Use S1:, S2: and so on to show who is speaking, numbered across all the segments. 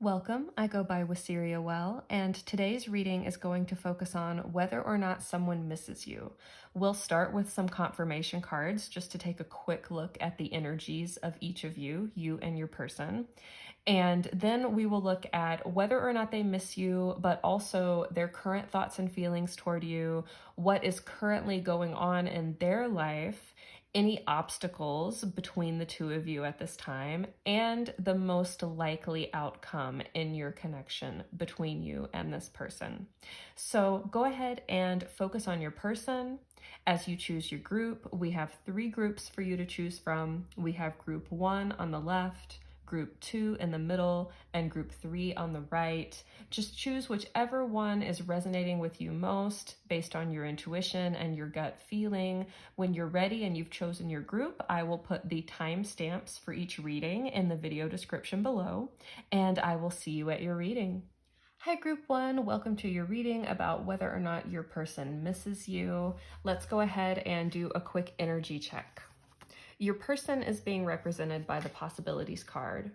S1: Welcome, I go by Wisteria Well, and today's reading is going to focus on whether or not someone misses you. We'll start with some confirmation cards just to take a quick look at the energies of each of you and your person. And then we will look at whether or not they miss you, but also their current thoughts and feelings toward you, what is currently going on in their life, any obstacles between the two of you at this time, and the most likely outcome in your connection between you and this person. So go ahead and focus on your person as you choose your group. We have 3 groups for you to choose from. We have group 1 on the left, group 2 in the middle, and group 3 on the right. Just choose whichever one is resonating with you most based on your intuition and your gut feeling. When you're ready and you've chosen your group, I will put the timestamps for each reading in the video description below, and I will see you at your reading. Hi group 1, welcome to your reading about whether or not your person misses you. Let's go ahead and do a quick energy check. Your person is being represented by the Possibilities card,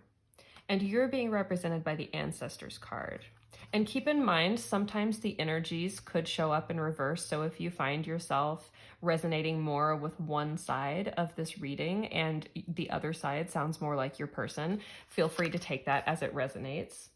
S1: and you're being represented by the Ancestors card. And keep in mind, sometimes the energies could show up in reverse, so if you find yourself resonating more with one side of this reading and the other side sounds more like your person, feel free to take that as it resonates.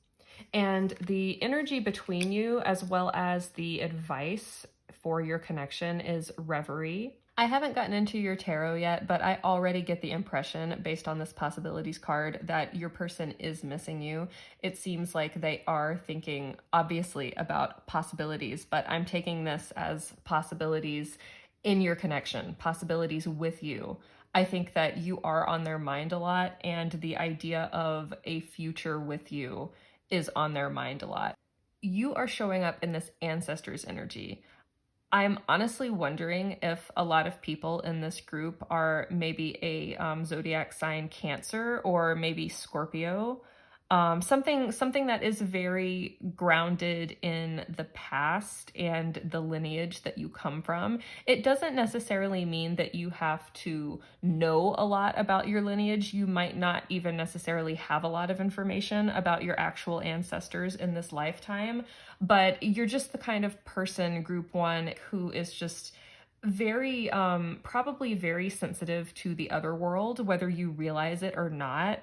S1: And the energy between you, as well as the advice for your connection, is reverie. I haven't gotten into your tarot yet, but I already get the impression, based on this Possibilities card, that your person is missing you. It seems like they are thinking, obviously, about possibilities, but I'm taking this as possibilities in your connection, possibilities with you. I think that you are on their mind a lot, and the idea of a future with you is on their mind a lot. You are showing up in this Ancestors energy. I'm honestly wondering if a lot of people in this group are maybe a zodiac sign Cancer or maybe Scorpio. Something that is very grounded in the past and the lineage that you come from. It doesn't necessarily mean that you have to know a lot about your lineage. You might not even necessarily have a lot of information about your actual ancestors in this lifetime, but you're just the kind of person, group 1, who is just very, probably very sensitive to the other world, whether you realize it or not.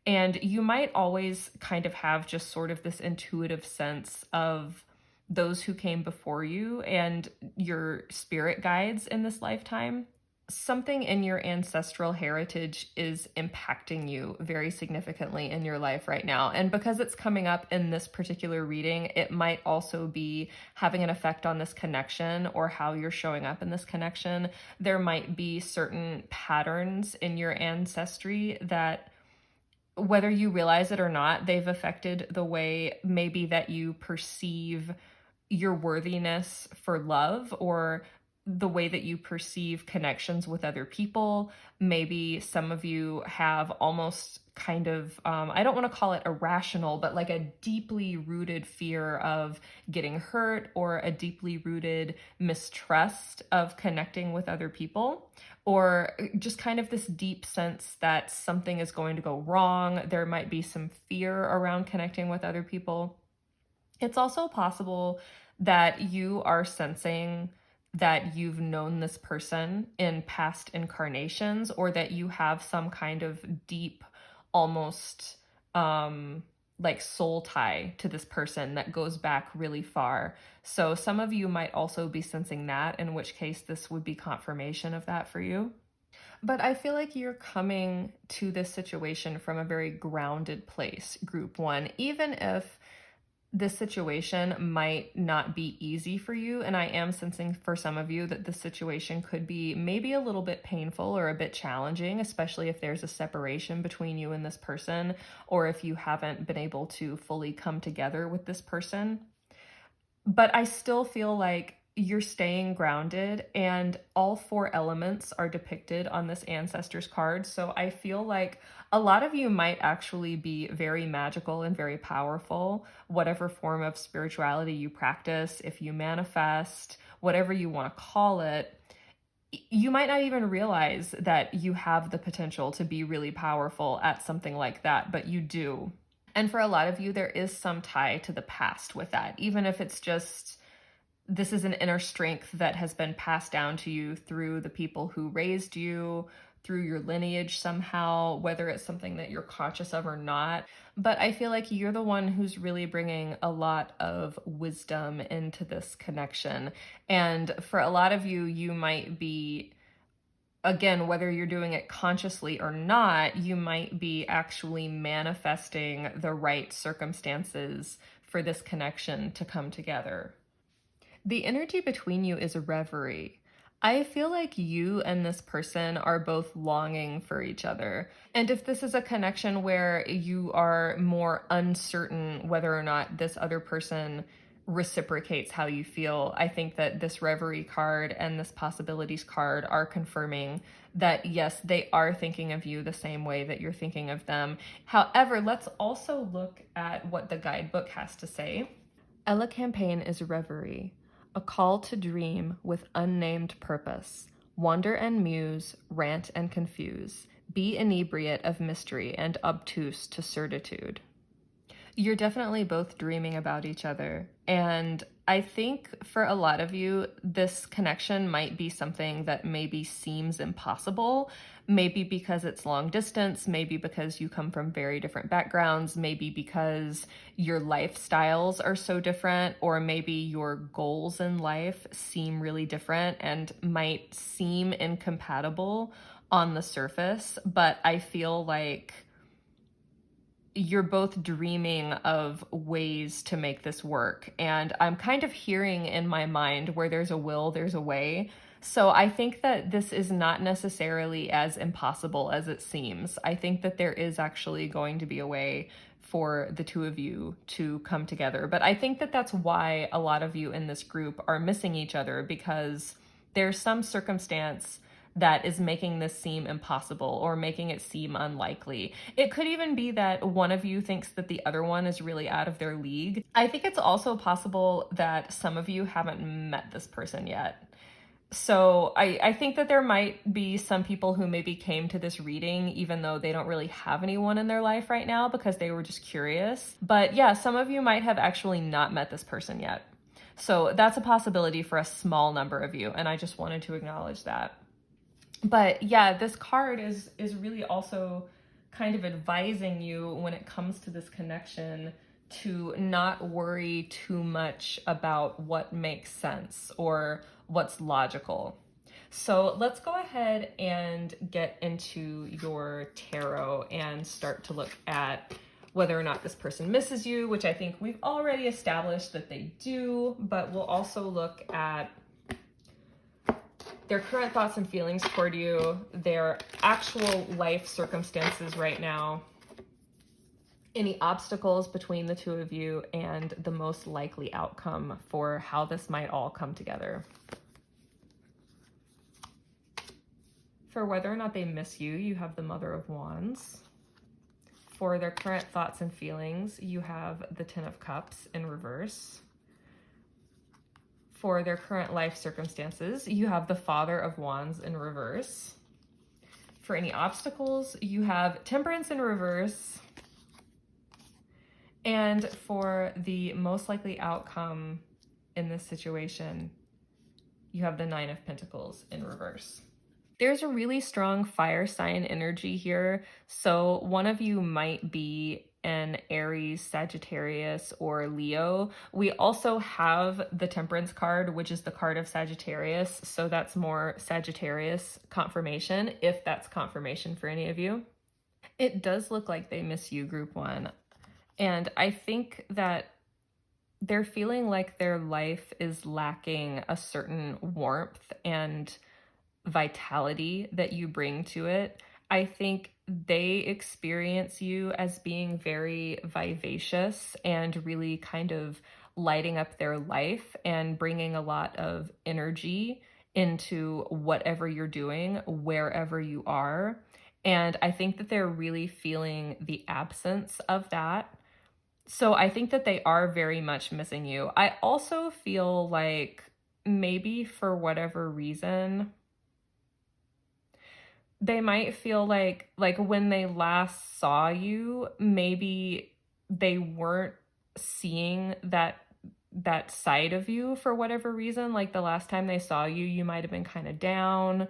S1: And you might always kind of have just sort of this intuitive sense of those who came before you and your spirit guides in this lifetime. Something in your ancestral heritage is impacting you very significantly in your life right now. And because it's coming up in this particular reading, it might also be having an effect on this connection or how you're showing up in this connection. There might be certain patterns in your ancestry that, whether you realize it or not, they've affected the way maybe that you perceive your worthiness for love, or the way that you perceive connections with other people. Maybe some of you have almost kind of, I don't want to call it irrational, but like a deeply rooted fear of getting hurt, or a deeply rooted mistrust of connecting with other people, or just kind of this deep sense that something is going to go wrong. There might be some fear around connecting with other people. It's also possible that you are sensing that you've known this person in past incarnations, or that you have some kind of deep, almost like soul tie to this person that goes back really far. So some of you might also be sensing that, in which case this would be confirmation of that for you. But I feel like you're coming to this situation from a very grounded place, group 1, even if this situation might not be easy for you. And I am sensing for some of you that this situation could be maybe a little bit painful or a bit challenging, especially if there's a separation between you and this person, or if you haven't been able to fully come together with this person. But I still feel like you're staying grounded, and all 4 elements are depicted on this Ancestors card. So I feel like a lot of you might actually be very magical and very powerful, whatever form of spirituality you practice, if you manifest, whatever you want to call it. You might not even realize that you have the potential to be really powerful at something like that, but you do. And for a lot of you, there is some tie to the past with that, even if it's just this is an inner strength that has been passed down to you through the people who raised you, through your lineage somehow, whether it's something that you're conscious of or not. But I feel like you're the one who's really bringing a lot of wisdom into this connection. And for a lot of you, you might be, again, whether you're doing it consciously or not, you might be actually manifesting the right circumstances for this connection to come together. The energy between you is a reverie. I feel like you and this person are both longing for each other. And if this is a connection where you are more uncertain whether or not this other person reciprocates how you feel, I think that this reverie card and this possibilities card are confirming that yes, they are thinking of you the same way that you're thinking of them. However, let's also look at what the guidebook has to say. Ella campaign is reverie, a call to dream with unnamed purpose, wander and muse, rant and confuse, be inebriate of mystery and obtuse to certitude. You're definitely both dreaming about each other. And I think for a lot of you, this connection might be something that maybe seems impossible, maybe because it's long distance, maybe because you come from very different backgrounds, maybe because your lifestyles are so different, or maybe your goals in life seem really different and might seem incompatible on the surface. But I feel like you're both dreaming of ways to make this work. And I'm kind of hearing in my mind where there's a will, there's a way. So I think that this is not necessarily as impossible as it seems. I think that there is actually going to be a way for the two of you to come together. But I think that that's why a lot of you in this group are missing each other, because there's some circumstance that is making this seem impossible or making it seem unlikely. It could even be that one of you thinks that the other one is really out of their league. I think it's also possible that some of you haven't met this person yet. So I think that there might be some people who maybe came to this reading even though they don't really have anyone in their life right now because they were just curious. But yeah, some of you might have actually not met this person yet. So that's a possibility for a small number of you, and I just wanted to acknowledge that. But yeah, this card is really also kind of advising you when it comes to this connection to not worry too much about what makes sense or what's logical. So let's go ahead and get into your tarot and start to look at whether or not this person misses you, which I think we've already established that they do, but we'll also look at their current thoughts and feelings toward you, their actual life circumstances right now, any obstacles between the two of you, and the most likely outcome for how this might all come together. For whether or not they miss you, you have the Mother of Wands. For their current thoughts and feelings, you have the Ten of Cups in reverse. For their current life circumstances, you have the Father of Wands in reverse. For any obstacles, you have Temperance in reverse. And for the most likely outcome in this situation, you have the Nine of Pentacles in reverse. There's a really strong fire sign energy here. So one of you might be an Aries, Sagittarius, or Leo. We also have the Temperance card, which is the card of Sagittarius. So that's more Sagittarius confirmation, if that's confirmation for any of you. It does look like they miss you, group one. And I think that they're feeling like their life is lacking a certain warmth and vitality that you bring to it. I think they experience you as being very vivacious and really kind of lighting up their life and bringing a lot of energy into whatever you're doing, wherever you are. And I think that they're really feeling the absence of that. So I think that they are very much missing you. I also feel like maybe for whatever reason, they might feel like when they last saw you, maybe they weren't seeing that side of you for whatever reason. Like the last time they saw you, you might have been kind of down,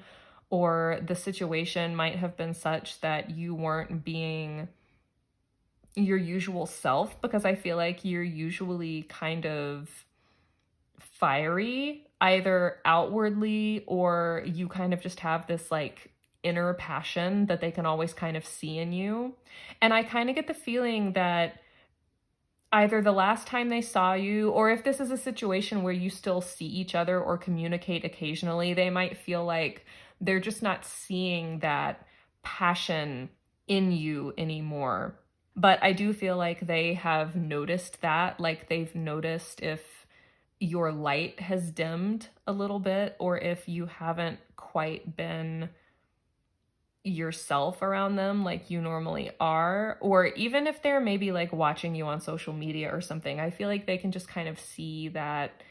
S1: or the situation might have been such that you weren't being your usual self, because I feel like you're usually kind of fiery, either outwardly, or you kind of just have this like inner passion that they can always kind of see in you. And I kind of get the feeling that either the last time they saw you, or if this is a situation where you still see each other or communicate occasionally, they might feel like they're just not seeing that passion in you anymore. But I do feel like they have noticed that, like they've noticed if your light has dimmed a little bit, or if you haven't quite been yourself around them like you normally are, or even if they're maybe like watching you on social media or something. I feel like they can just kind of see that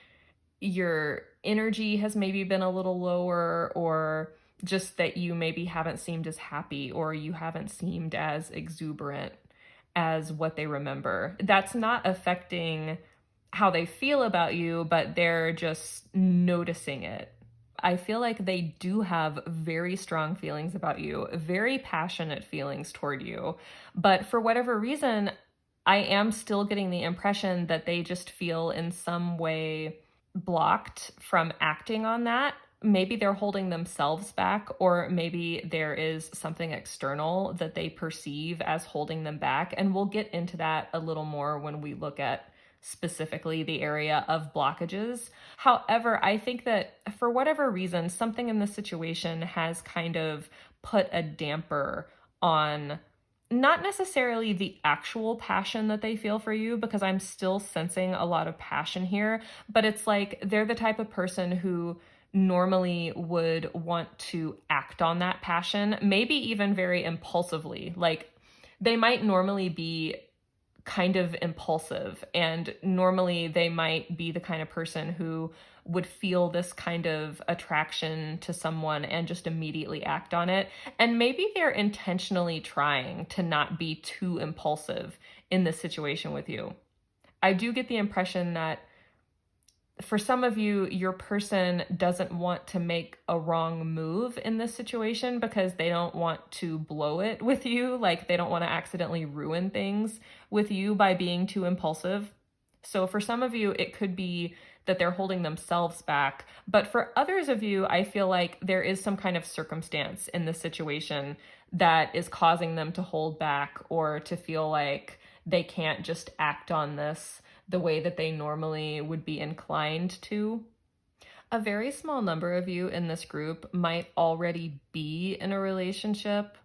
S1: your energy has maybe been a little lower, or just that you maybe haven't seemed as happy, or you haven't seemed as exuberant as what they remember. That's not affecting how they feel about you, but they're just noticing it. I feel like they do have very strong feelings about you, very passionate feelings toward you. But for whatever reason, I am still getting the impression that they just feel in some way blocked from acting on that. Maybe they're holding themselves back, or maybe there is something external that they perceive as holding them back. And we'll get into that a little more when we look at specifically the area of blockages. However, I think that for whatever reason, something in this situation has kind of put a damper on not necessarily the actual passion that they feel for you, because I'm still sensing a lot of passion here, but it's like they're the type of person who normally would want to act on that passion, maybe even very impulsively. Like they might normally be kind of impulsive, and normally they might be the kind of person who would feel this kind of attraction to someone and just immediately act on it. And maybe they're intentionally trying to not be too impulsive in this situation with you. I do get the impression that for some of you, your person doesn't want to make a wrong move in this situation because they don't want to blow it with you. Like they don't want to accidentally ruin things with you by being too impulsive. So for some of you, it could be that they're holding themselves back. But for others of you, I feel like there is some kind of circumstance in this situation that is causing them to hold back, or to feel like they can't just act on this the way that they normally would be inclined to. A very small number of you in this group might already be in a relationship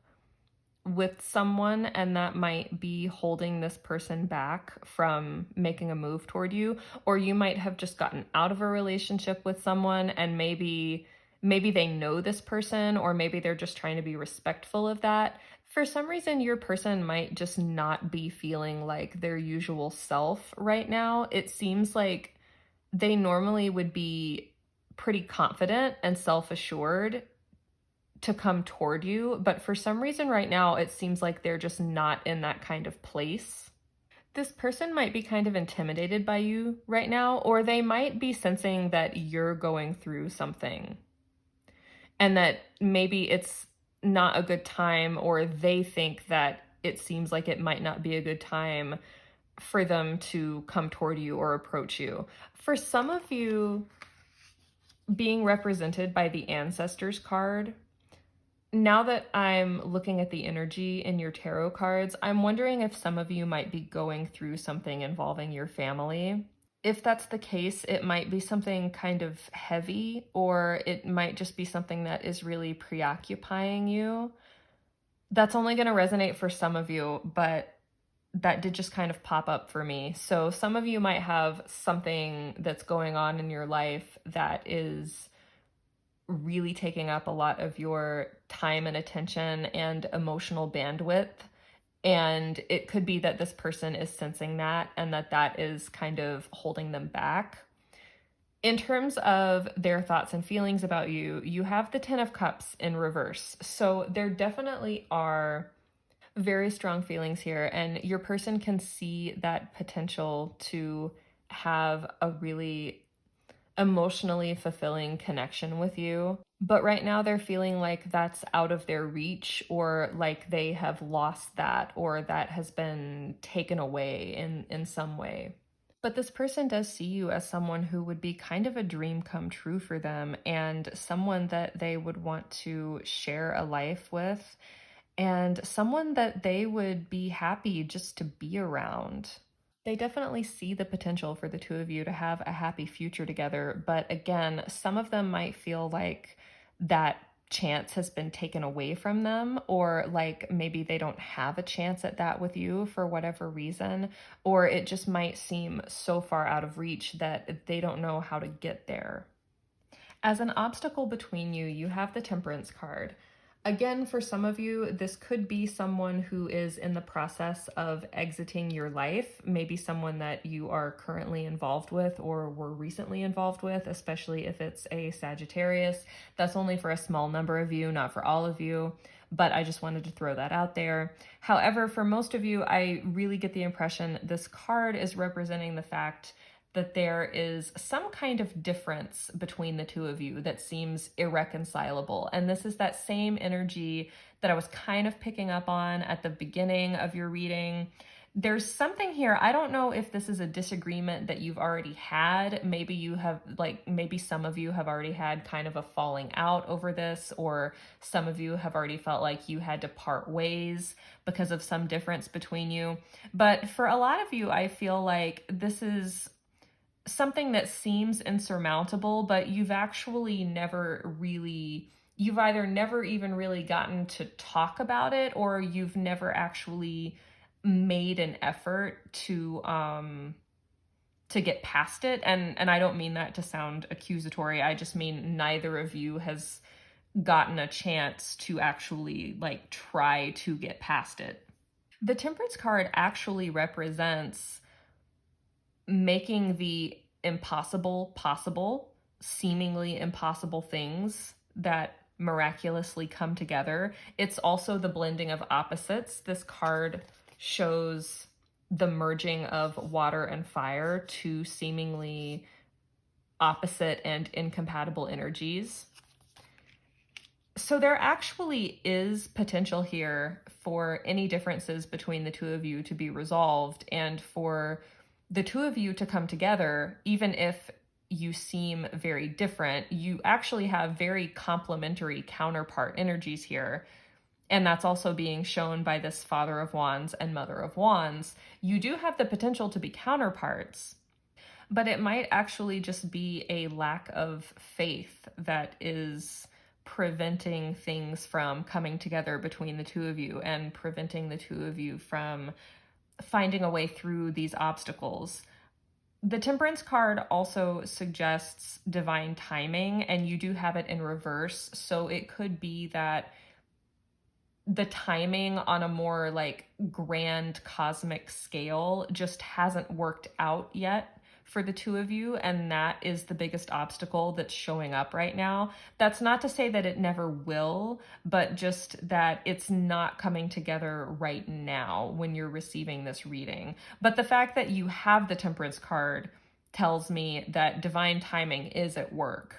S1: with someone, and that might be holding this person back from making a move toward you. Or you might have just gotten out of a relationship with someone, and maybe they know this person, or maybe they're just trying to be respectful of that. For some reason, your person might just not be feeling like their usual self right now. It seems like they normally would be pretty confident and self-assured to come toward you, but for some reason right now, it seems like they're just not in that kind of place. This person might be kind of intimidated by you right now, or they might be sensing that you're going through something, and that maybe it's not a good time, or they think that it seems like it might not be a good time for them to come toward you or approach you. For some of you, being represented by the ancestors card, now that I'm looking at the energy in your tarot cards, I'm wondering if some of you might be going through something involving your family. If that's the case, it might be something kind of heavy, or it might just be something that is really preoccupying you. That's only going to resonate for some of you, but that did just kind of pop up for me. So some of you might have something that's going on in your life that is really taking up a lot of your time and attention and emotional bandwidth. And it could be that this person is sensing that, and that is kind of holding them back. In terms of their thoughts and feelings about you, you have the Ten of Cups in reverse. So there definitely are Very strong feelings here, and your person can see that potential to have a really emotionally fulfilling connection with you. But right now they're feeling like that's out of their reach, or like they have lost that, or that has been taken away in some way. But this person does see you as someone who would be kind of a dream come true for them, and someone that they would want to share a life with, and someone that they would be happy just to be around. They definitely see the potential for the two of you to have a happy future together. But again, some of them might feel like that chance has been taken away from them, or like maybe they don't have a chance at that with you for whatever reason, or it just might seem so far out of reach that they don't know how to get there. As an obstacle between you, you have the Temperance card. Again, for some of you, this could be someone who is in the process of exiting your life, maybe someone that you are currently involved with or were recently involved with, especially if it's a Sagittarius. That's only for a small number of you, not for all of you, but I just wanted to throw that out there. However, for most of you, I really get the impression this card is representing the fact that there is some kind of difference between the two of you that seems irreconcilable. And this is that same energy that I was kind of picking up on at the beginning of your reading. There's something here. I don't know if this is a disagreement that you've already had. Maybe you have, like, maybe some of you have already had kind of a falling out over this, or some of you have already felt like you had to part ways because of some difference between you. But for a lot of you, I feel like this is something that seems insurmountable, but you've actually never really, you've either never even really gotten to talk about it, or you've never actually made an effort to get past it. And I don't mean that to sound accusatory. I just mean neither of you has gotten a chance to actually like try to get past it. The Temperance card actually represents making the impossible possible, seemingly impossible things that miraculously come together. It's also the blending of opposites. This card shows the merging of water and fire, two seemingly opposite and incompatible energies. So there actually is potential here for any differences between the two of you to be resolved, and for the two of you to come together. Even if you seem very different, you actually have very complementary counterpart energies here. And that's also being shown by this Father of Wands and Mother of Wands. You do have the potential to be counterparts, but it might actually just be a lack of faith that is preventing things from coming together between the two of you, and preventing the two of you from finding a way through these obstacles. The Temperance card also suggests divine timing, and you do have it in reverse. So it could be that the timing on a more like grand cosmic scale just hasn't worked out yet for the two of you, and that is the biggest obstacle that's showing up right now. That's not to say that it never will, but just that it's not coming together right now when you're receiving this reading. But the fact that you have the Temperance card tells me that divine timing is at work.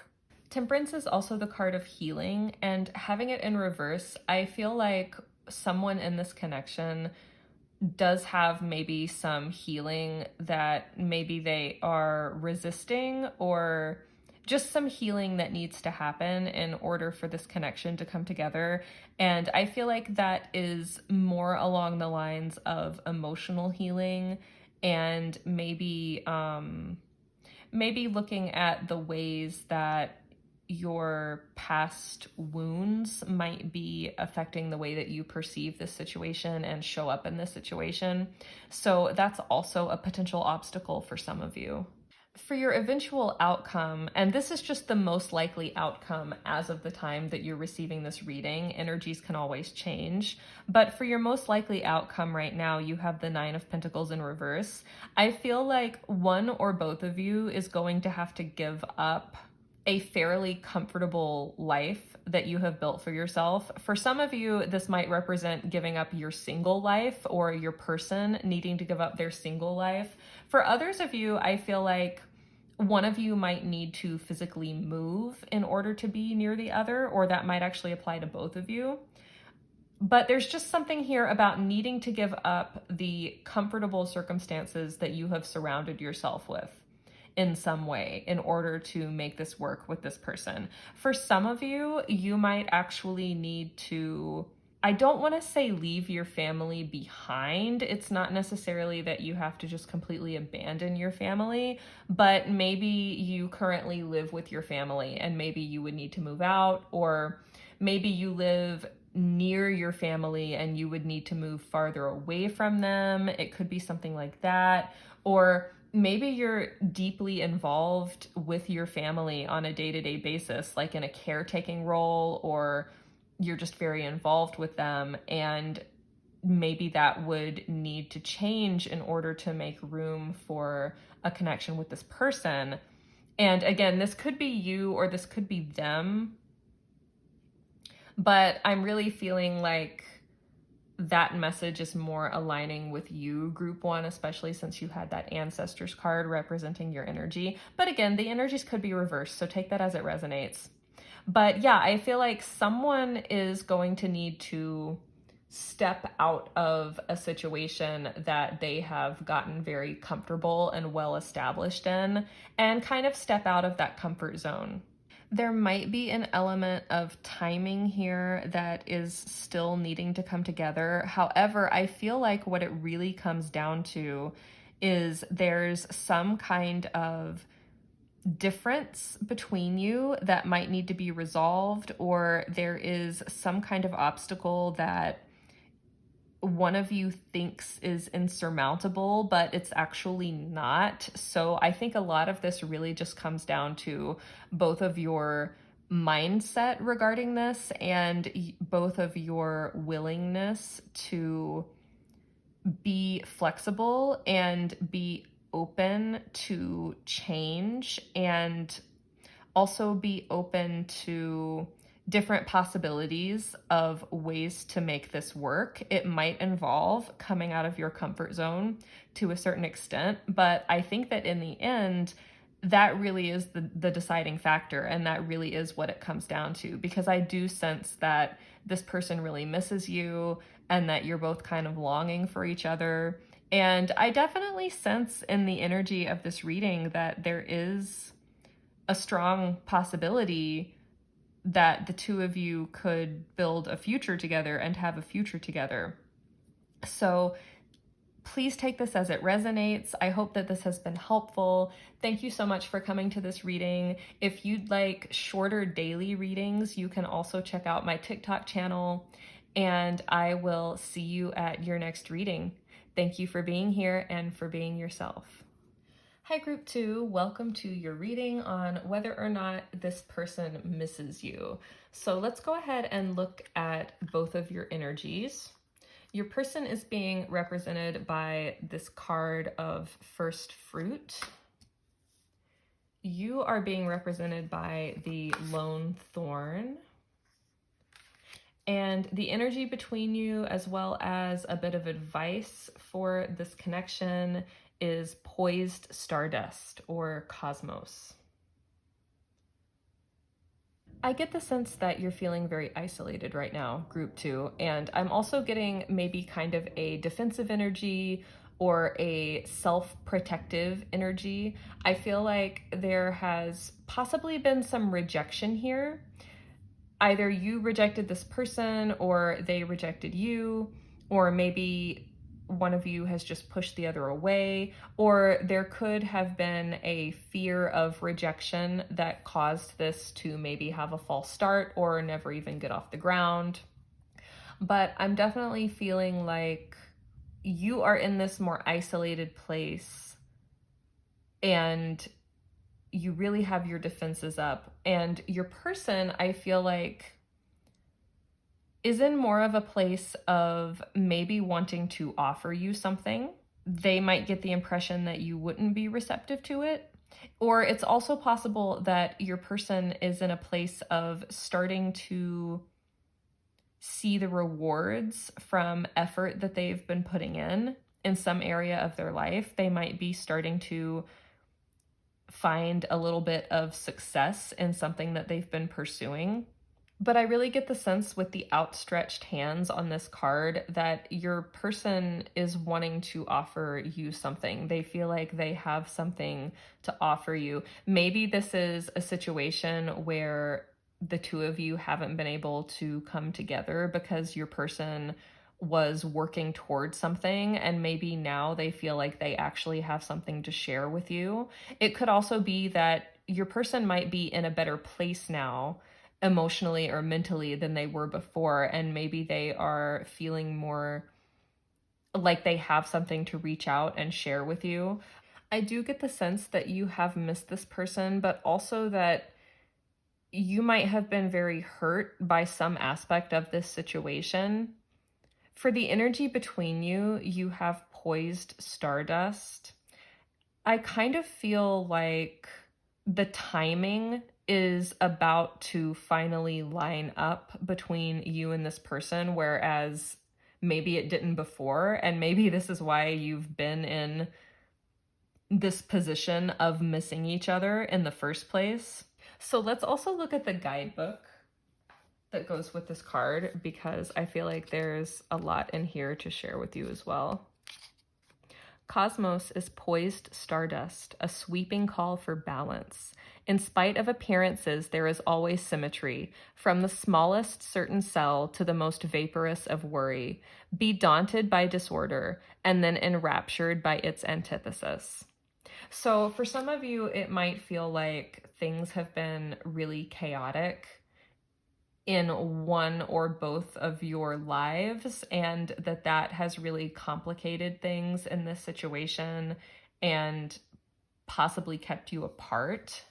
S1: Temperance is also the card of healing, and having it in reverse, I feel like someone in this connection does have maybe some healing that maybe they are resisting, or just some healing that needs to happen in order for this connection to come together. And I feel like that is more along the lines of emotional healing, and maybe looking at the ways that your past wounds might be affecting the way that you perceive this situation and show up in this situation. So that's also a potential obstacle for some of you. For your eventual outcome, and this is just the most likely outcome as of the time that you're receiving this reading, energies can always change, but for your most likely outcome right now, you have the Nine of Pentacles in reverse. I feel like one or both of you is going to have to give up a fairly comfortable life that you have built for yourself. For some of you, this might represent giving up your single life, or your person needing to give up their single life. For others of you, I feel like one of you might need to physically move in order to be near the other, or that might actually apply to both of you. But there's just something here about needing to give up the comfortable circumstances that you have surrounded yourself with in some way in order to make this work with this person. For some of you, you might actually need to, I don't want to say leave your family behind. It's not necessarily that you have to just completely abandon your family, but maybe you currently live with your family and maybe you would need to move out, or maybe you live near your family and you would need to move farther away from them. It could be something like that. Or maybe you're deeply involved with your family on a day-to-day basis, like in a caretaking role, or you're just very involved with them, and maybe that would need to change in order to make room for a connection with this person. And again, this could be you or this could be them, but I'm really feeling like that message is more aligning with you, group one, especially since you had that ancestors card representing your energy. But again, the energies could be reversed, so take that as it resonates. But yeah, I feel like someone is going to need to step out of a situation that they have gotten very comfortable and well established in, and kind of step out of that comfort zone. There might be an element of timing here that is still needing to come together. However, I feel like what it really comes down to is there's some kind of difference between you that might need to be resolved, or there is some kind of obstacle that one of you thinks is insurmountable, but it's actually not. So I think a lot of this really just comes down to both of your mindset regarding this and both of your willingness to be flexible and be open to change, and also be open to different possibilities of ways to make this work. It might involve coming out of your comfort zone to a certain extent, but I think that in the end, that really is the deciding factor, and that really is what it comes down to, because I do sense that this person really misses you and that you're both kind of longing for each other. And I definitely sense in the energy of this reading that there is a strong possibility that the two of you could build a future together and have a future together. So please take this as it resonates. I hope that this has been helpful. Thank you so much for coming to this reading. If you'd like shorter daily readings, you can also check out my TikTok channel, and I will see you at your next reading. Thank you for being here and for being yourself. Hi, Group 2. Welcome to your reading on whether or not this person misses you. So let's go ahead and look at both of your energies. Your person is being represented by this card of first fruit. You are being represented by the lone thorn. And the energy between you, as well as a bit of advice for this connection, is poised stardust or cosmos. I get the sense that you're feeling very isolated right now, Group 2, and I'm also getting maybe kind of a defensive energy or a self-protective energy. I feel like there has possibly been some rejection here. Either you rejected this person or they rejected you, or maybe one of you has just pushed the other away, or there could have been a fear of rejection that caused this to maybe have a false start or never even get off the ground. But I'm definitely feeling like you are in this more isolated place and you really have your defenses up, and your person, I feel like, is in more of a place of maybe wanting to offer you something. They might get the impression that you wouldn't be receptive to it. Or it's also possible that your person is in a place of starting to see the rewards from effort that they've been putting in some area of their life. They might be starting to find a little bit of success in something that they've been pursuing. But I really get the sense with the outstretched hands on this card that your person is wanting to offer you something. They feel like they have something to offer you. Maybe this is a situation where the two of you haven't been able to come together because your person was working towards something, and maybe now they feel like they actually have something to share with you. It could also be that your person might be in a better place now emotionally or mentally than they were before, and maybe they are feeling more like they have something to reach out and share with you. I do get the sense that you have missed this person, but also that you might have been very hurt by some aspect of this situation. For the energy between you, you have poised stardust. I kind of feel like the timing is about to finally line up between you and this person, whereas maybe it didn't before, and maybe this is why you've been in this position of missing each other in the first place. So let's also look at the guidebook that goes with this card, because I feel like there's a lot in here to share with you as well. Cosmos is poised stardust, a sweeping call for balance. In spite of appearances, there is always symmetry, from the smallest certain cell to the most vaporous of worry. Be daunted by disorder, and then enraptured by its antithesis. So for some of you, it might feel like things have been really chaotic in one or both of your lives, and that has really complicated things in this situation and possibly kept you apart.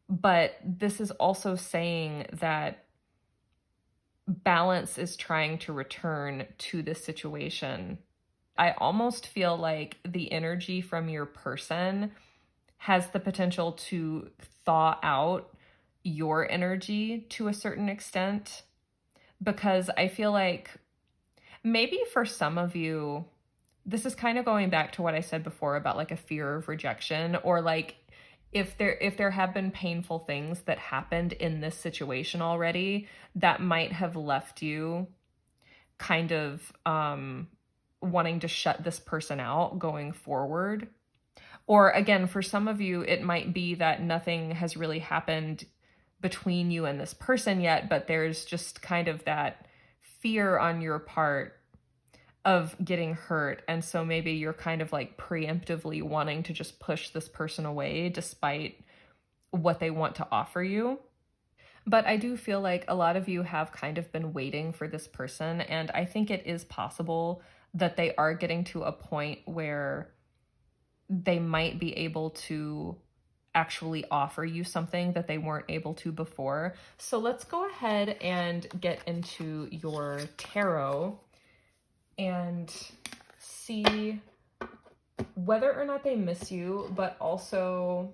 S1: But this is also saying that balance is trying to return to this situation. I almost feel like the energy from your person has the potential to thaw out your energy to a certain extent, because I feel like maybe for some of you, this is kind of going back to what I said before about like a fear of rejection, or like if there have been painful things that happened in this situation already that might have left you kind of wanting to shut this person out going forward. Or again, for some of you, it might be that nothing has really happened between you and this person yet, but there's just kind of that fear on your part of getting hurt. And so maybe you're kind of like preemptively wanting to just push this person away despite what they want to offer you. But I do feel like a lot of you have kind of been waiting for this person, and I think it is possible that they are getting to a point where they might be able to actually offer you something that they weren't able to before. So let's go ahead and get into your tarot and see whether or not they miss you, but also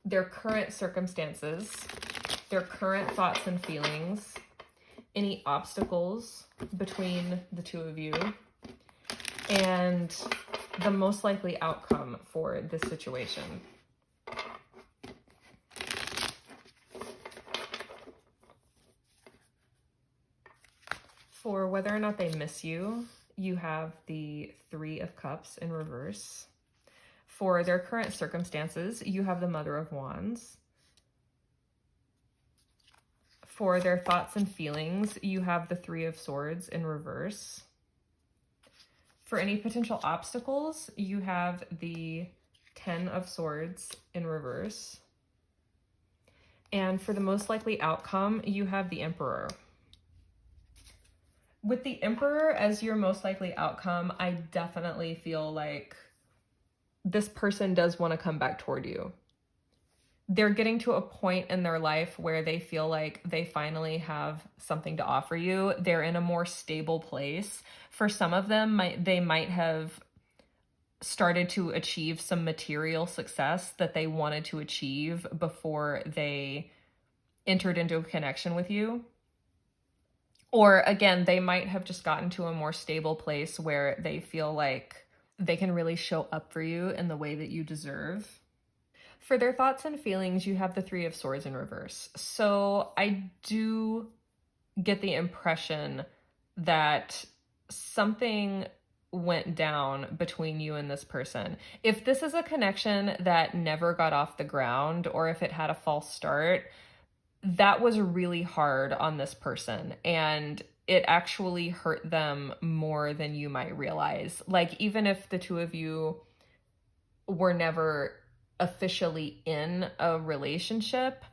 S1: their current circumstances, their current thoughts and feelings, any obstacles between the two of you, and the most likely outcome for this situation. For whether or not they miss you, you have the Three of Cups in reverse. For their current circumstances, you have the Mother of Wands. For their thoughts and feelings, you have the Three of Swords in reverse. For any potential obstacles, you have the Ten of Swords in reverse. And for the most likely outcome, you have the Emperor. With the Emperor as your most likely outcome, I definitely feel like this person does want to come back toward you. They're getting to a point in their life where they feel like they finally have something to offer you. They're in a more stable place. For some of them, they might have started to achieve some material success that they wanted to achieve before they entered into a connection with you. Or again, they might have just gotten to a more stable place where they feel like they can really show up for you in the way that you deserve. For their thoughts and feelings, you have the Three of Swords in reverse. So I do get the impression that something went down between you and this person. If this is a connection that never got off the ground, or if it had a false start, that was really hard on this person, and it actually hurt them more than you might realize. Like, even if the two of you were never officially in a relationship,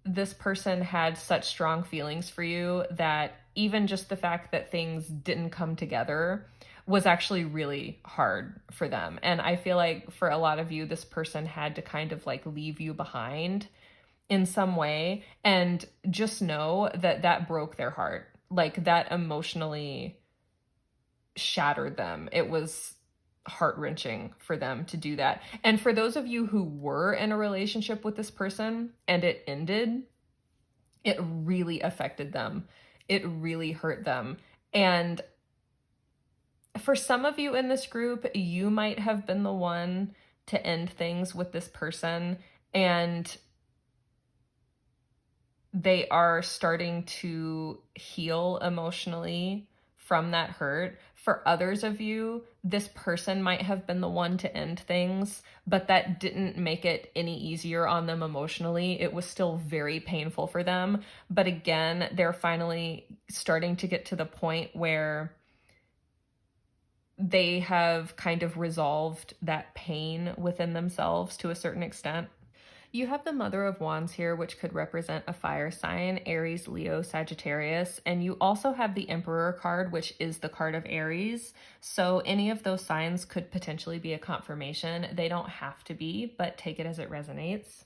S1: this person had such strong feelings for you that even just the fact that things didn't come together was actually really hard for them. And I feel like for a lot of you, this person had to kind of like leave you behind in some way. And just know that that broke their heart. Like, that emotionally shattered them. It was heart-wrenching for them to do that. And for those of you who were in a relationship with this person and it ended, it really affected them. It really hurt them. And for some of you in this group, you might have been the one to end things with this person, and they are starting to heal emotionally from that hurt. For others of you, this person might have been the one to end things, but that didn't make it any easier on them emotionally. It was still very painful for them. But again, they're finally starting to get to the point where they have kind of resolved that pain within themselves to a certain extent. You have the Mother of Wands here, which could represent a fire sign, Aries, Leo, Sagittarius. And you also have the Emperor card, which is the card of Aries. So any of those signs could potentially be a confirmation. They don't have to be, but take it as it resonates.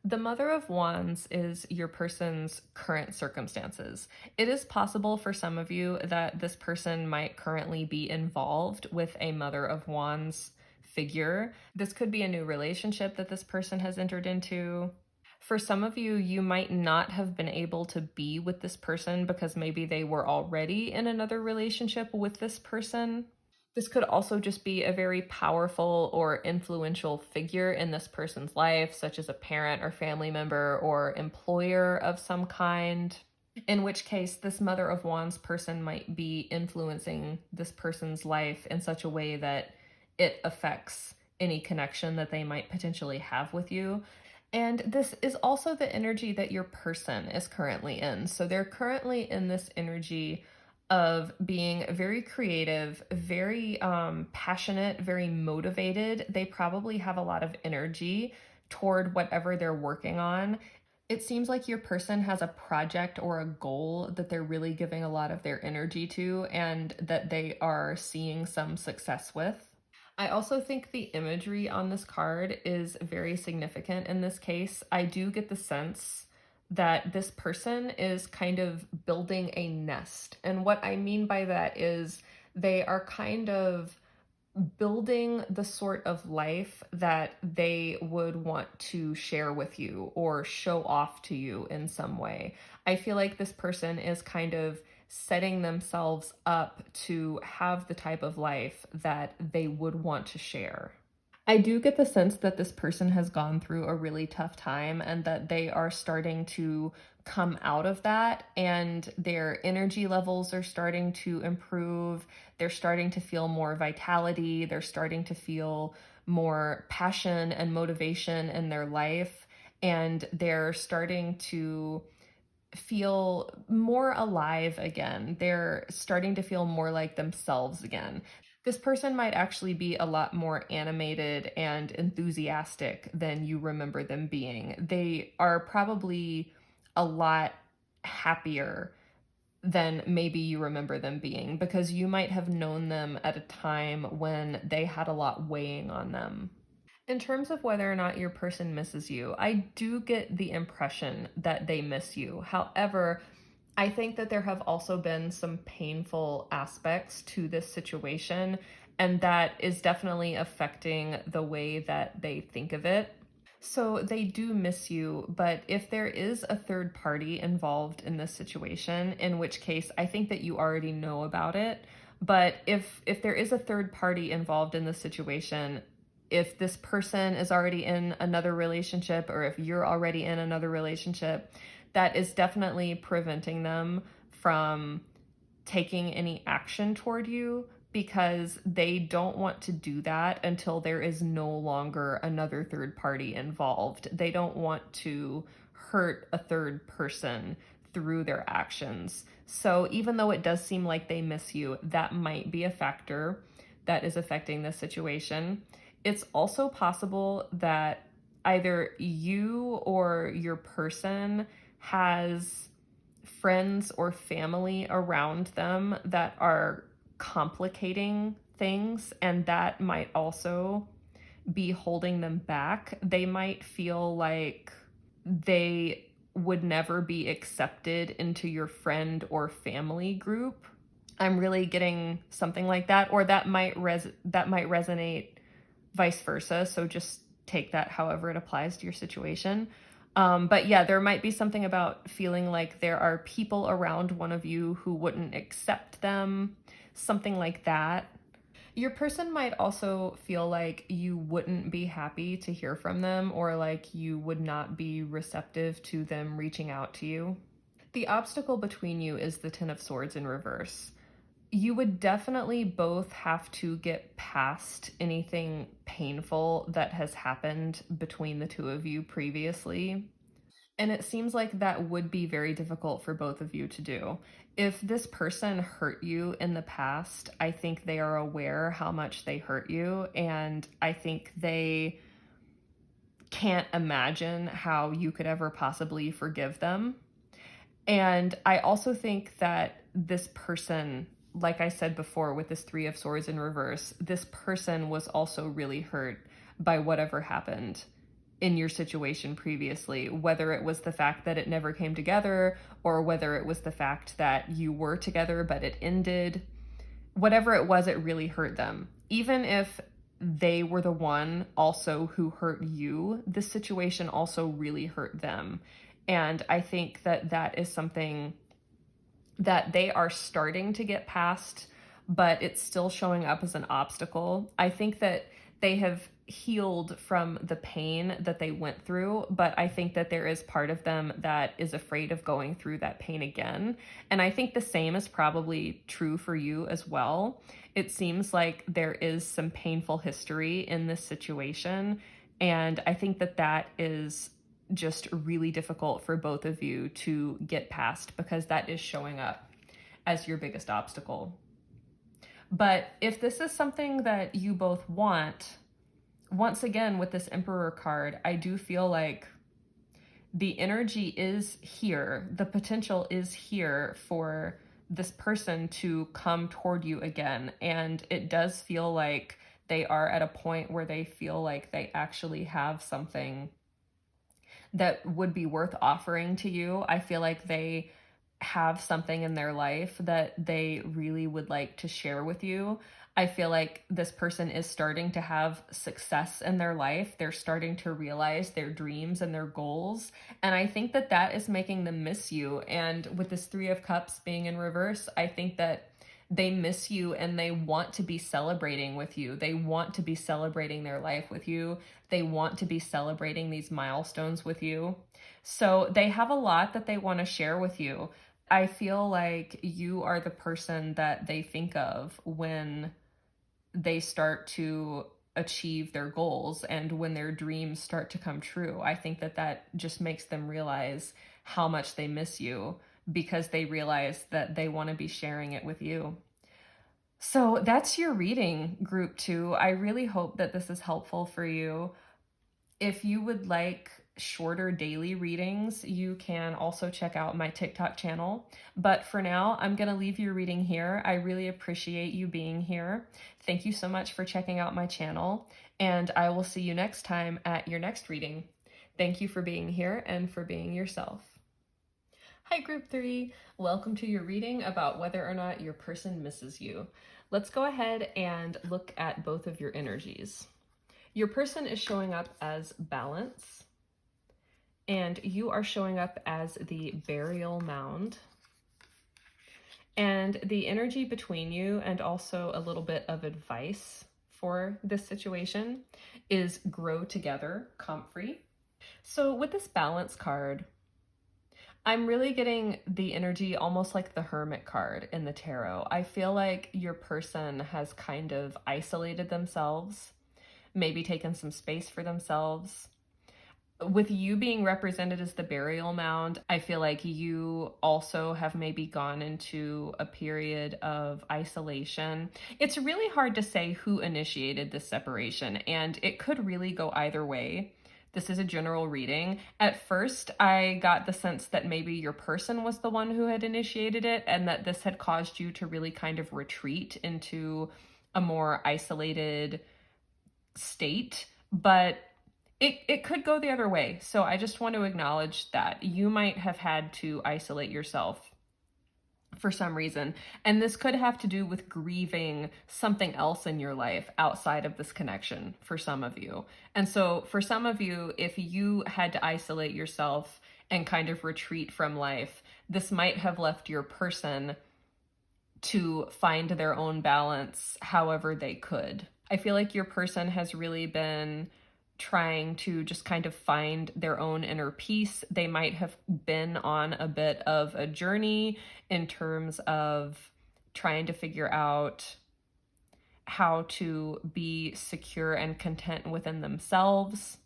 S1: The Mother of Wands is your person's current circumstances. It is possible for some of you that this person might currently be involved with a Mother of Wands figure. This could be a new relationship that this person has entered into. For some of you, you might not have been able to be with this person because maybe they were already in another relationship with this person. This could also just be a very powerful or influential figure in this person's life, such as a parent or family member or employer of some kind. In which case, this Mother of Wands person might be influencing this person's life in such a way that it affects any connection that they might potentially have with you. And this is also the energy that your person is currently in. So they're currently in this energy of being very creative, very passionate, very motivated. They probably have a lot of energy toward whatever they're working on. It seems like your person has a project or a goal that they're really giving a lot of their energy to and that they are seeing some success with. I also think the imagery on this card is very significant in this case. I do get the sense that this person is kind of building a nest. And what I mean by that is they are kind of building the sort of life that they would want to share with you or show off to you in some way. I feel like this person is kind of setting themselves up to have the type of life that they would want to share. I do get the sense that this person has gone through a really tough time and that they are starting to come out of that, and their energy levels are starting to improve. They're starting to feel more vitality. They're starting to feel more passion and motivation in their life, and they're starting to feel more alive again. They're starting to feel more like themselves again. This person might actually be a lot more animated and enthusiastic than you remember them being. They are probably a lot happier than maybe you remember them being because you might have known them at a time when they had a lot weighing on them. In terms of whether or not your person misses you, I do get the impression that they miss you. However, I think that there have also been some painful aspects to this situation, and that is definitely affecting the way that they think of it. So they do miss you, but if there is a third party involved in this situation, in which case I think that you already know about it, but if there is a third party involved in this situation, if this person is already in another relationship or if you're already in another relationship, that is definitely preventing them from taking any action toward you because they don't want to do that until there is no longer another third party involved. They don't want to hurt a third person through their actions. So even though it does seem like they miss you, that might be a factor that is affecting the situation. It's also possible that either you or your person has friends or family around them that are complicating things, and that might also be holding them back. They might feel like they would never be accepted into your friend or family group. I'm really getting something like that, or that might resonate vice versa. So just take that however it applies to your situation. But yeah, there might be something about feeling like there are people around one of you who wouldn't accept them, something like that. Your person might also feel like you wouldn't be happy to hear from them, or like you would not be receptive to them reaching out to you. The obstacle between you is the Ten of Swords in reverse. You would definitely both have to get past anything painful that has happened between the two of you previously. And it seems like that would be very difficult for both of you to do. If this person hurt you in the past, I think they are aware how much they hurt you, and I think they can't imagine how you could ever possibly forgive them. And I also think that this person, like I said before with this Three of Swords in reverse, this person was also really hurt by whatever happened in your situation previously, whether it was the fact that it never came together or whether it was the fact that you were together but it ended. Whatever it was, it really hurt them. Even if they were the one also who hurt you, this situation also really hurt them. And I think that that is something that they are starting to get past, but it's still showing up as an obstacle. I think that they have healed from the pain that they went through, but I think that there is part of them that is afraid of going through that pain again. And I think the same is probably true for you as well. It seems like there is some painful history in this situation, and I think that that is just really difficult for both of you to get past because that is showing up as your biggest obstacle. But if this is something that you both want, once again, with this Emperor card, I do feel like the energy is here. The potential is here for this person to come toward you again. And it does feel like they are at a point where they feel like they actually have something that would be worth offering to you. I feel like they have something in their life that they really would like to share with you. I feel like this person is starting to have success in their life. They're starting to realize their dreams and their goals. And I think that that is making them miss you. And with this Three of Cups being in reverse, I think that they miss you and they want to be celebrating with you. They want to be celebrating their life with you. They want to be celebrating these milestones with you. So they have a lot that they want to share with you. I feel like you are the person that they think of when they start to achieve their goals and when their dreams start to come true. I think that that just makes them realize how much they miss you because they realize that they want to be sharing it with you. So that's your reading, group 2. I really hope that this is helpful for you. If you would like shorter daily readings, you can also check out my TikTok channel. But for now, I'm going to leave your reading here. I really appreciate you being here. Thank you so much for checking out my channel, and I will see you next time at your next reading. Thank you for being here and for being yourself. Hi, group 3. Welcome to your reading about whether or not your person misses you. Let's go ahead and look at both of your energies. Your person is showing up as balance, and you are showing up as the burial mound. And the energy between you, and also a little bit of advice for this situation, is grow together, comfrey. So with this balance card, I'm really getting the energy almost like the Hermit card in the tarot. I feel like your person has kind of isolated themselves, maybe taken some space for themselves. With you being represented as the burial mound, I feel like you also have maybe gone into a period of isolation. It's really hard to say who initiated this separation, and it could really go either way. This is a general reading. At first, I got the sense that maybe your person was the one who had initiated it, and that this had caused you to really kind of retreat into a more isolated state. But it could go the other way. So I just want to acknowledge that you might have had to isolate yourself for some reason. And this could have to do with grieving something else in your life outside of this connection for some of you. And so for some of you, if you had to isolate yourself and kind of retreat from life, this might have left your person to find their own balance however they could. I feel like your person has really been trying to just kind of find their own inner peace. They might have been on a bit of a journey in terms of trying to figure out how to be secure and content within themselves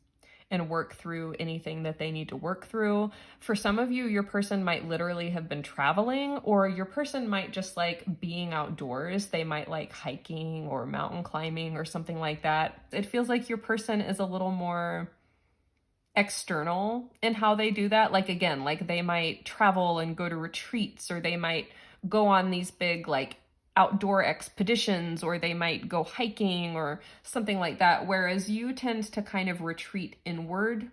S1: and work through anything that they need to work through. For some of you, your person might literally have been traveling, or your person might just like being outdoors. They might like hiking or mountain climbing or something like that. It feels like your person is a little more external in how they do that. Like, again, like they might travel and go to retreats, or they might go on these big like outdoor expeditions, or they might go hiking or something like that, whereas you tend to kind of retreat inward.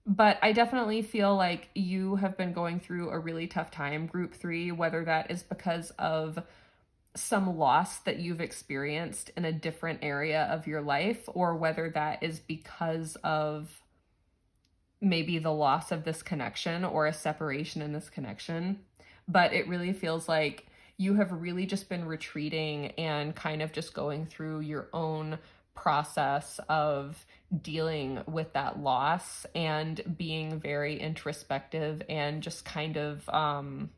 S1: But I definitely feel like you have been going through a really tough time, group 3, whether that is because of some loss that you've experienced in a different area of your life, or whether that is because of maybe the loss of this connection or a separation in this connection. But it really feels like you have really just been retreating and kind of just going through your own process of dealing with that loss and being very introspective and just kind of, I'm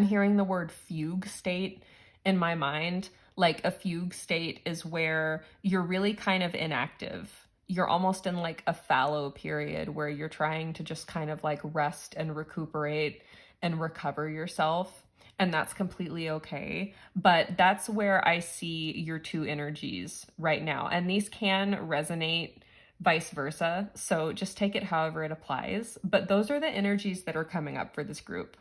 S1: hearing the word fugue state in my mind. Like a fugue state is where you're really kind of inactive. You're almost in like a fallow period where you're trying to just kind of like rest and recuperate and recover yourself. And that's completely okay. But that's where I see your two energies right now. And these can resonate vice versa. So just take it however it applies. But those are the energies that are coming up for this group.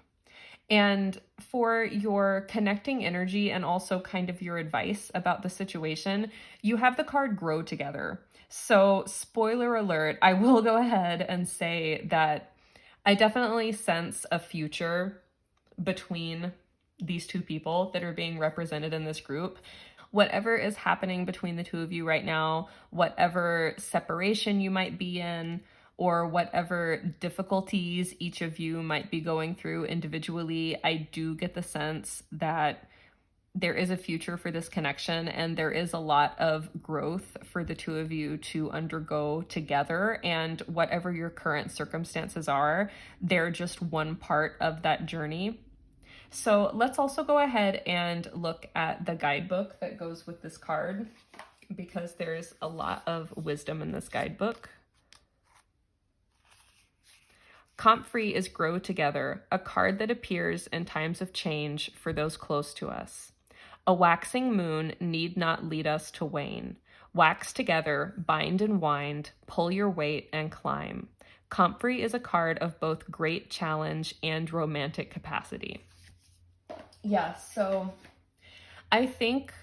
S1: And for your connecting energy and also kind of your advice about the situation, you have the card grow together. So spoiler alert, I will go ahead and say that I definitely sense a future between these two people that are being represented in this group. Whatever is happening between the two of you right now, whatever separation you might be in, or whatever difficulties each of you might be going through individually, I do get the sense that there is a future for this connection, and there is a lot of growth for the two of you to undergo together. And whatever your current circumstances are, they're just one part of that journey. So let's also go ahead and look at the guidebook that goes with this card, because there's a lot of wisdom in this guidebook. Comfrey is grow together, a card that appears in times of change for those close to us. A waxing moon need not lead us to wane. Wax together, bind and wind, pull your weight and climb. Comfrey is a card of both great challenge and romantic capacity. Yeah, so I think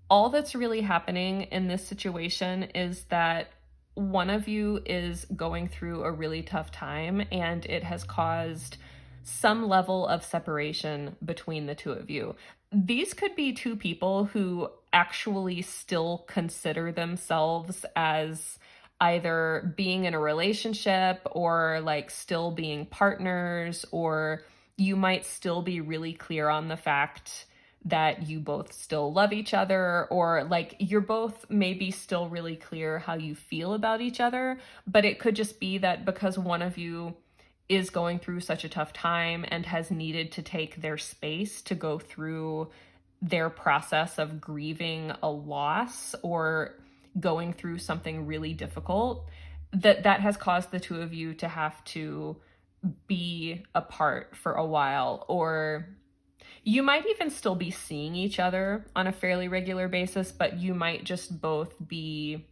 S1: all that's really happening in this situation is that one of you is going through a really tough time, and it has caused some level of separation between the two of you. these could be two people who actually still consider themselves as either being in a relationship or like still being partners, or you might still be really clear on the fact that you both still love each other, or like you're both maybe still really clear how you feel about each other, but it could just be that because one of you is going through such a tough time and has needed to take their space to go through their process of grieving a loss or going through something really difficult, that has caused the two of you to have to be apart for a while. Or you might even still be seeing each other on a fairly regular basis, but you might just both be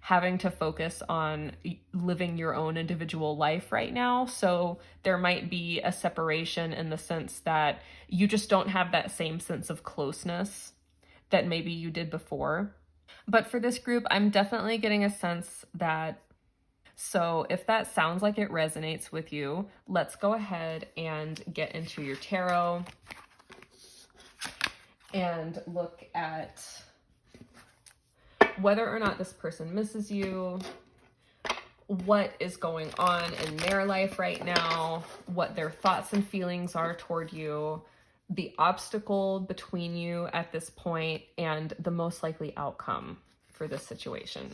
S1: having to focus on living your own individual life right now. So there might be a separation in the sense that you just don't have that same sense of closeness that maybe you did before. But for this group, I'm definitely getting a sense that, so if that sounds like it resonates with you, let's go ahead and get into your tarot and look at whether or not this person misses you, what is going on in their life right now, what their thoughts and feelings are toward you, the obstacle between you at this point, and the most likely outcome for this situation.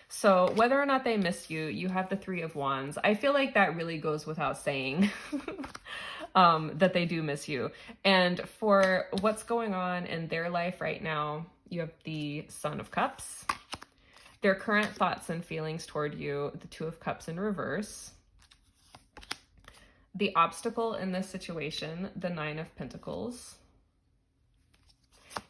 S1: So whether or not they miss you, you have the Three of Wands. I feel like that really goes without saying that they do miss you. And for what's going on in their life right now, you have the Son of Cups, their current thoughts and feelings toward you, the Two of Cups in reverse, the obstacle in this situation, the Nine of Pentacles,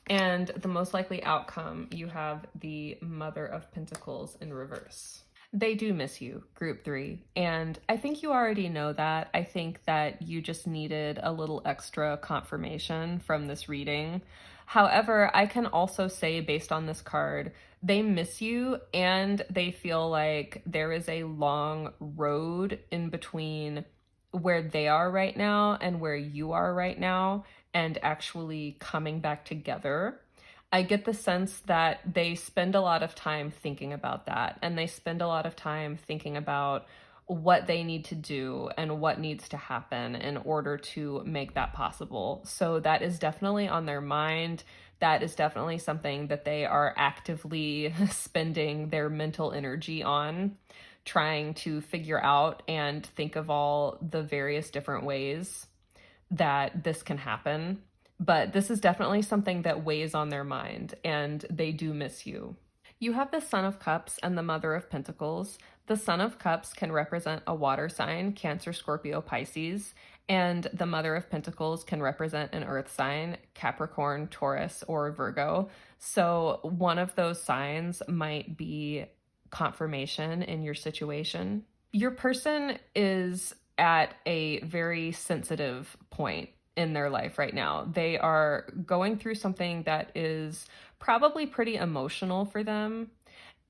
S1: and the most likely outcome, you have the Mother of Pentacles in reverse. They do miss you, group 3. And I think you already know that. I think that you just needed a little extra confirmation from this reading. However, I can also say, based on this card, they miss you and they feel like there is a long road in between where they are right now and where you are right now, and actually coming back together. I get the sense that they spend a lot of time thinking about that, and they spend a lot of time thinking about what they need to do and what needs to happen in order to make that possible. So that is definitely on their mind. That is definitely something that they are actively spending their mental energy on, trying to figure out and think of all the various different ways that this can happen. But this is definitely something that weighs on their mind, and they do miss you. You have the Son of Cups and the Mother of Pentacles. The Son of Cups can represent a water sign, Cancer, Scorpio, Pisces, and the Mother of Pentacles can represent an earth sign, Capricorn, Taurus, or Virgo. So one of those signs might be confirmation in your situation. Your person is at a very sensitive point in their life right now. They are going through something that is probably pretty emotional for them.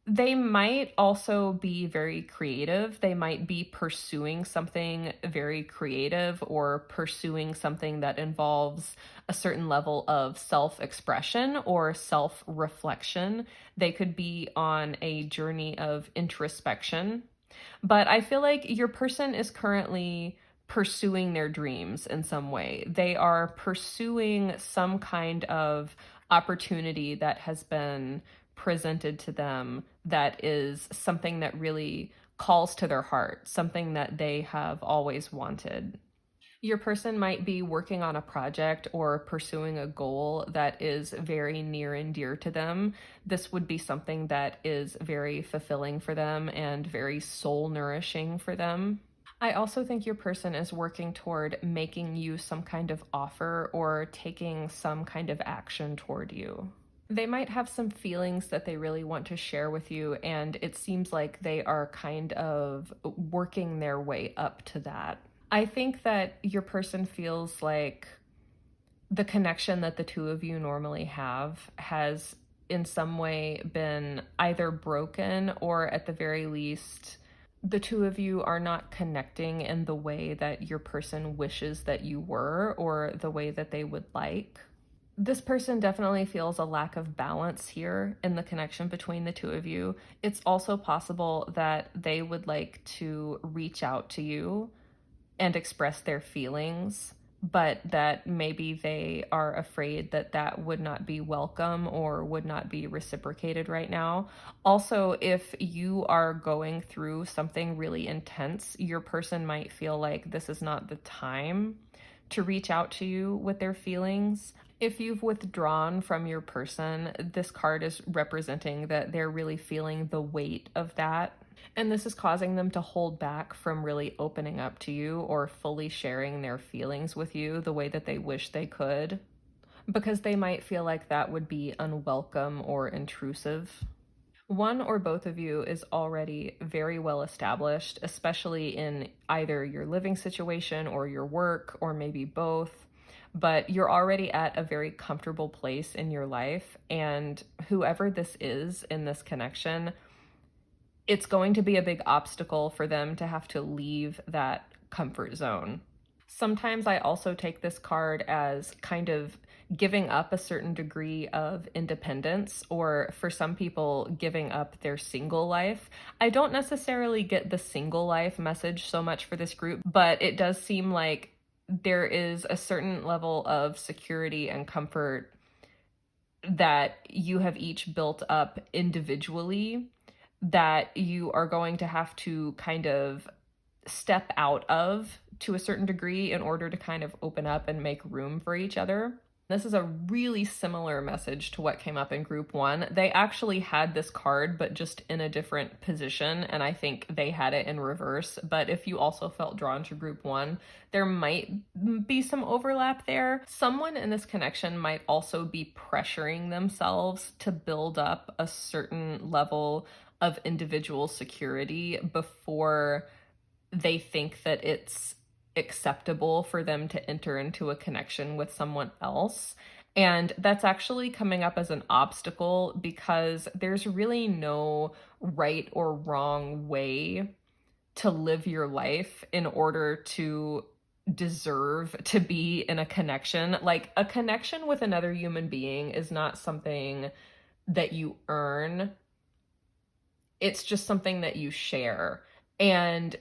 S1: They might also be very creative. They might be pursuing something very creative or pursuing something that involves a certain level of self-expression or self-reflection. They could be on a journey of introspection. But I feel like your person is currently pursuing their dreams in some way. They are pursuing some kind of opportunity that has been presented to them that is something that really calls to their heart, something that they have always wanted. Your person might be working on a project or pursuing a goal that is very near and dear to them. This would be something that is very fulfilling for them and very soul nourishing for them. I also think your person is working toward making you some kind of offer or taking some kind of action toward you. They might have some feelings that they really want to share with you, and it seems like they are kind of working their way up to that. I think that your person feels like the connection that the two of you normally have has in some way been either broken, or at the very least, the two of you are not connecting in the way that your person wishes that you were or the way that they would like. This person definitely feels a lack of balance here in the connection between the two of you. It's also possible that they would like to reach out to you and express their feelings, but that maybe they are afraid that that would not be welcome or would not be reciprocated right now. Also, if you are going through something really intense, your person might feel like this is not the time to reach out to you with their feelings. If you've withdrawn from your person, this card is representing that they're really feeling the weight of that. And this is causing them to hold back from really opening up to you or fully sharing their feelings with you the way that they wish they could, because they might feel like that would be unwelcome or intrusive. One or both of you is already very well established, especially in either your living situation or your work, or maybe both. But you're already at a very comfortable place in your life, and whoever this is in this connection, it's going to be a big obstacle for them to have to leave that comfort zone. Sometimes I also take this card as kind of giving up a certain degree of independence, or for some people, giving up their single life. I don't necessarily get the single life message so much for this group, but it does seem like there is a certain level of security and comfort that you have each built up individually that you are going to have to kind of step out of to a certain degree in order to kind of open up and make room for each other. This is a really similar message to what came up in group one. They actually had this card, but just in a different position, and I think they had it in reverse. But if you also felt drawn to group one, there might be some overlap there. Someone in this connection might also be pressuring themselves to build up a certain level of individual security before they think that it's acceptable for them to enter into a connection with someone else. And that's actually coming up as an obstacle because there's really no right or wrong way to live your life in order to deserve to be in a connection. Like, a connection with another human being is not something that you earn, it's just something that you share. And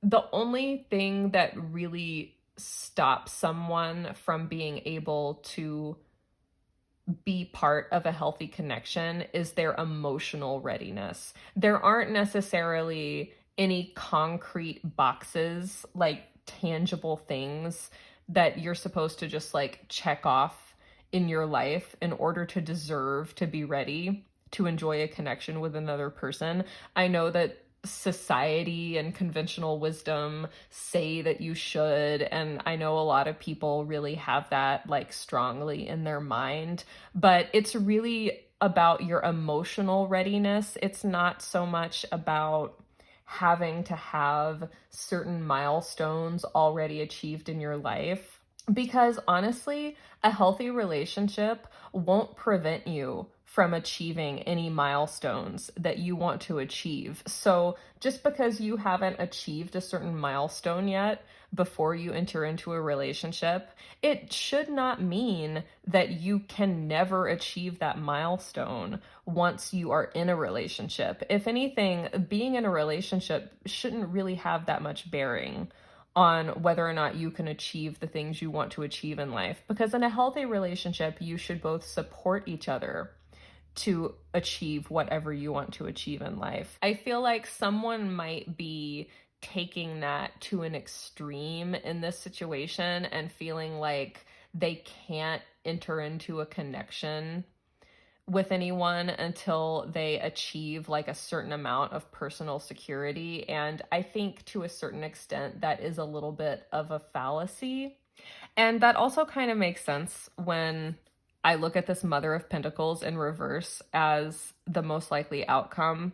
S1: the only thing that really stops someone from being able to be part of a healthy connection is their emotional readiness. There aren't necessarily any concrete boxes, like tangible things that you're supposed to just like check off in your life in order to deserve to be ready to enjoy a connection with another person. I know that society and conventional wisdom say that you should, and I know a lot of people really have that like strongly in their mind, but it's really about your emotional readiness. It's not so much about having to have certain milestones already achieved in your life, because honestly, a healthy relationship won't prevent you from achieving any milestones that you want to achieve. So just because you haven't achieved a certain milestone yet before you enter into a relationship, it should not mean that you can never achieve that milestone once you are in a relationship. If anything, being in a relationship shouldn't really have that much bearing on whether or not you can achieve the things you want to achieve in life. Because in a healthy relationship, you should both support each other to achieve whatever you want to achieve in life. I feel like someone might be taking that to an extreme in this situation and feeling like they can't enter into a connection with anyone until they achieve like a certain amount of personal security. And I think to a certain extent that is a little bit of a fallacy. And that also kind of makes sense when I look at this Mother of Pentacles in reverse as the most likely outcome.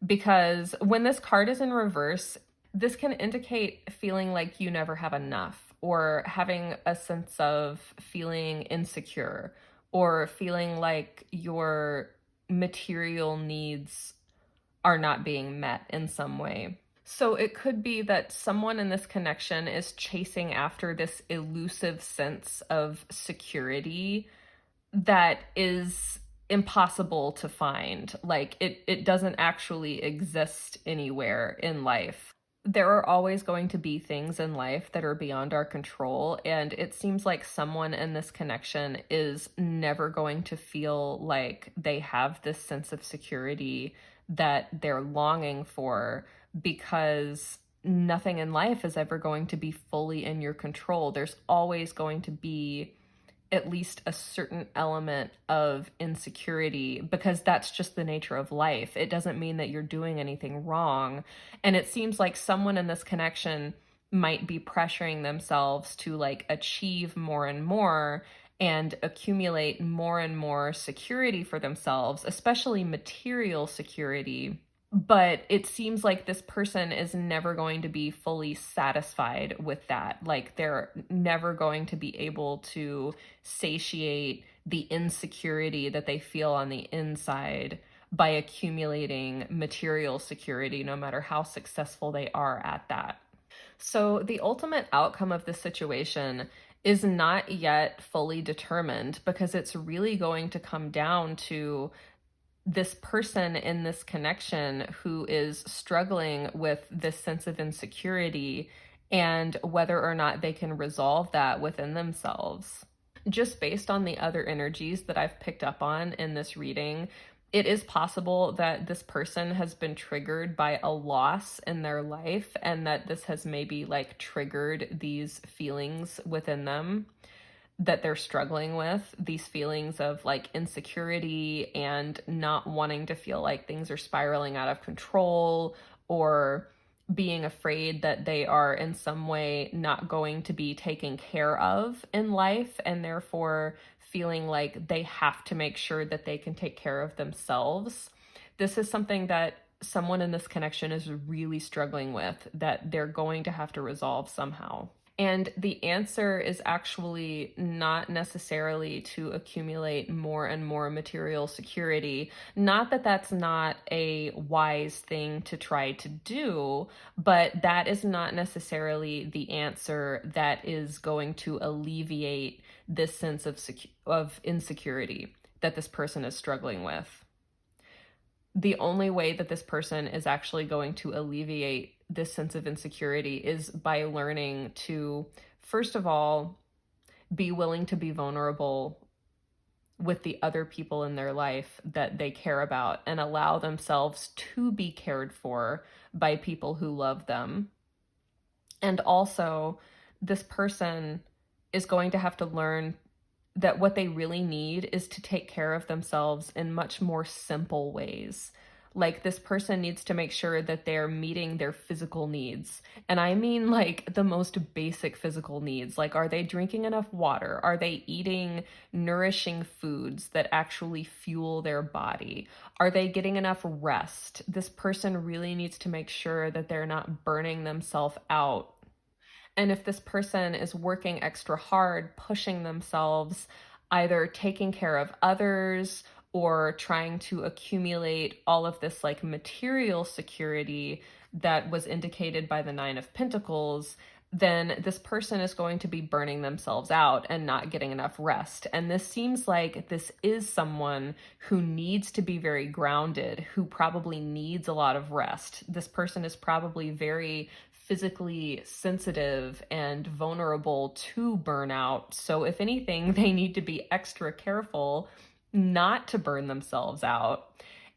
S1: Because when this card is in reverse, this can indicate feeling like you never have enough, or having a sense of feeling insecure, or feeling like your material needs are not being met in some way. So it could be that someone in this connection is chasing after this elusive sense of security that is impossible to find. Like it doesn't actually exist anywhere in life. There are always going to be things in life that are beyond our control, and it seems like someone in this connection is never going to feel like they have this sense of security that they're longing for, because nothing in life is ever going to be fully in your control. There's always going to be at least a certain element of insecurity, because that's just the nature of life. It doesn't mean that you're doing anything wrong. And it seems like someone in this connection might be pressuring themselves to like achieve more and more and accumulate more and more security for themselves, especially material security. But it seems like this person is never going to be fully satisfied with that. Like they're never going to be able to satiate the insecurity that they feel on the inside by accumulating material security, no matter how successful they are at that. So the ultimate outcome of this situation is not yet fully determined, because it's really going to come down to this person in this connection who is struggling with this sense of insecurity and whether or not they can resolve that within themselves. Just based on the other energies that I've picked up on in this reading, it is possible that this person has been triggered by a loss in their life, and that this has maybe like triggered these feelings within them that they're struggling with, these feelings of like insecurity and not wanting to feel like things are spiraling out of control, or being afraid that they are in some way not going to be taken care of in life, and therefore feeling like they have to make sure that they can take care of themselves. This is something that someone in this connection is really struggling with, that they're going to have to resolve somehow. And the answer is actually not necessarily to accumulate more and more material security. Not that that's not a wise thing to try to do, but that is not necessarily the answer that is going to alleviate this sense of insecurity that this person is struggling with. The only way that this person is actually going to alleviate this sense of insecurity is by learning to, first of all, be willing to be vulnerable with the other people in their life that they care about, and allow themselves to be cared for by people who love them. And also, this person is going to have to learn that what they really need is to take care of themselves in much more simple ways. Like, this person needs to make sure that they're meeting their physical needs. And I mean like the most basic physical needs. Like, are they drinking enough water? Are they eating nourishing foods that actually fuel their body? Are they getting enough rest? This person really needs to make sure that they're not burning themselves out. And if this person is working extra hard, pushing themselves, either taking care of others or trying to accumulate all of this like material security that was indicated by the Nine of Pentacles, then this person is going to be burning themselves out and not getting enough rest. And this seems like this is someone who needs to be very grounded, who probably needs a lot of rest. This person is probably very physically sensitive and vulnerable to burnout. So if anything, they need to be extra careful not to burn themselves out.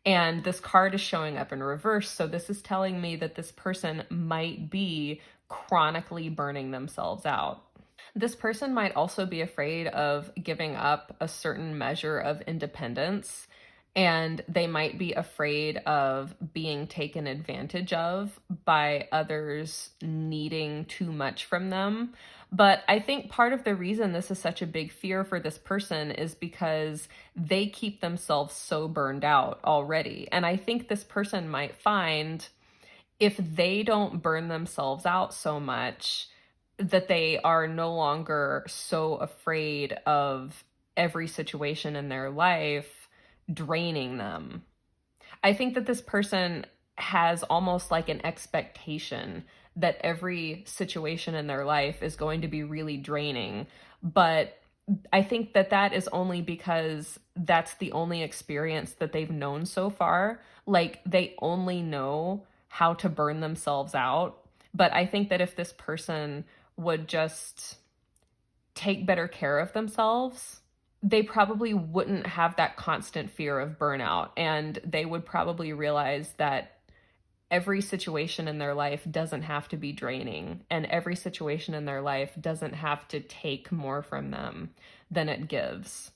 S1: And this card is showing up in reverse. So this is telling me that this person might be chronically burning themselves out. This person might also be afraid of giving up a certain measure of independence, and they might be afraid of being taken advantage of by others needing too much from them. But I think part of the reason this is such a big fear for this person is because they keep themselves so burned out already. And I think this person might find, if they don't burn themselves out so much, that they are no longer so afraid of every situation in their life draining them. I think that this person has almost like an expectation that every situation in their life is going to be really draining, but I think that that is only because that's the only experience that they've known so far. Like, they only know how to burn themselves out. But I think that if this person would just take better care of themselves, they probably wouldn't have that constant fear of burnout. And they would probably realize that every situation in their life doesn't have to be draining, and every situation in their life doesn't have to take more from them than it gives.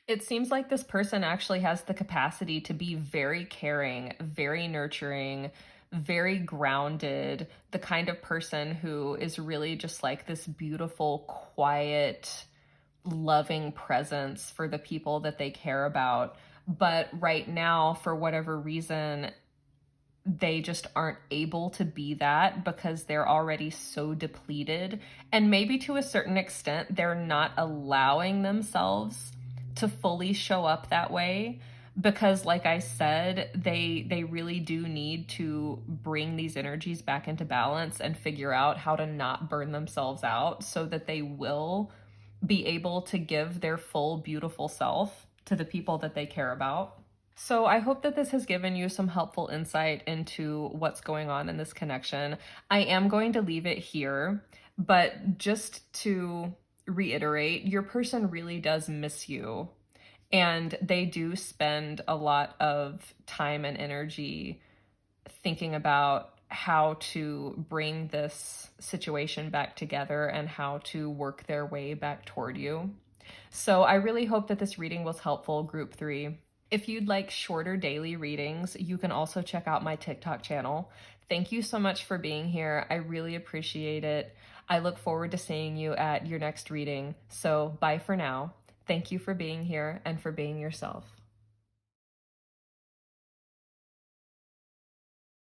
S1: It seems like this person actually has the capacity to be very caring, very nurturing, very grounded, the kind of person who is really just like this beautiful, quiet, loving presence for the people that they care about. But right now, for whatever reason, they just aren't able to be that because they're already so depleted. And maybe to a certain extent, they're not allowing themselves to fully show up that way because, like I said, they really do need to bring these energies back into balance and figure out how to not burn themselves out so that they will be able to give their full beautiful self to the people that they care about. So I hope that this has given you some helpful insight into what's going on in this connection. I am going to leave it here, but just to reiterate, your person really does miss you, and they do spend a lot of time and energy thinking about how to bring this situation back together and how to work their way back toward you. So I really hope that this reading was helpful, group 3. If you'd like shorter daily readings, you can also check out my TikTok channel. Thank you so much for being here. I really appreciate it. I look forward to seeing you at your next reading. So bye for now. Thank you for being here and for being yourself.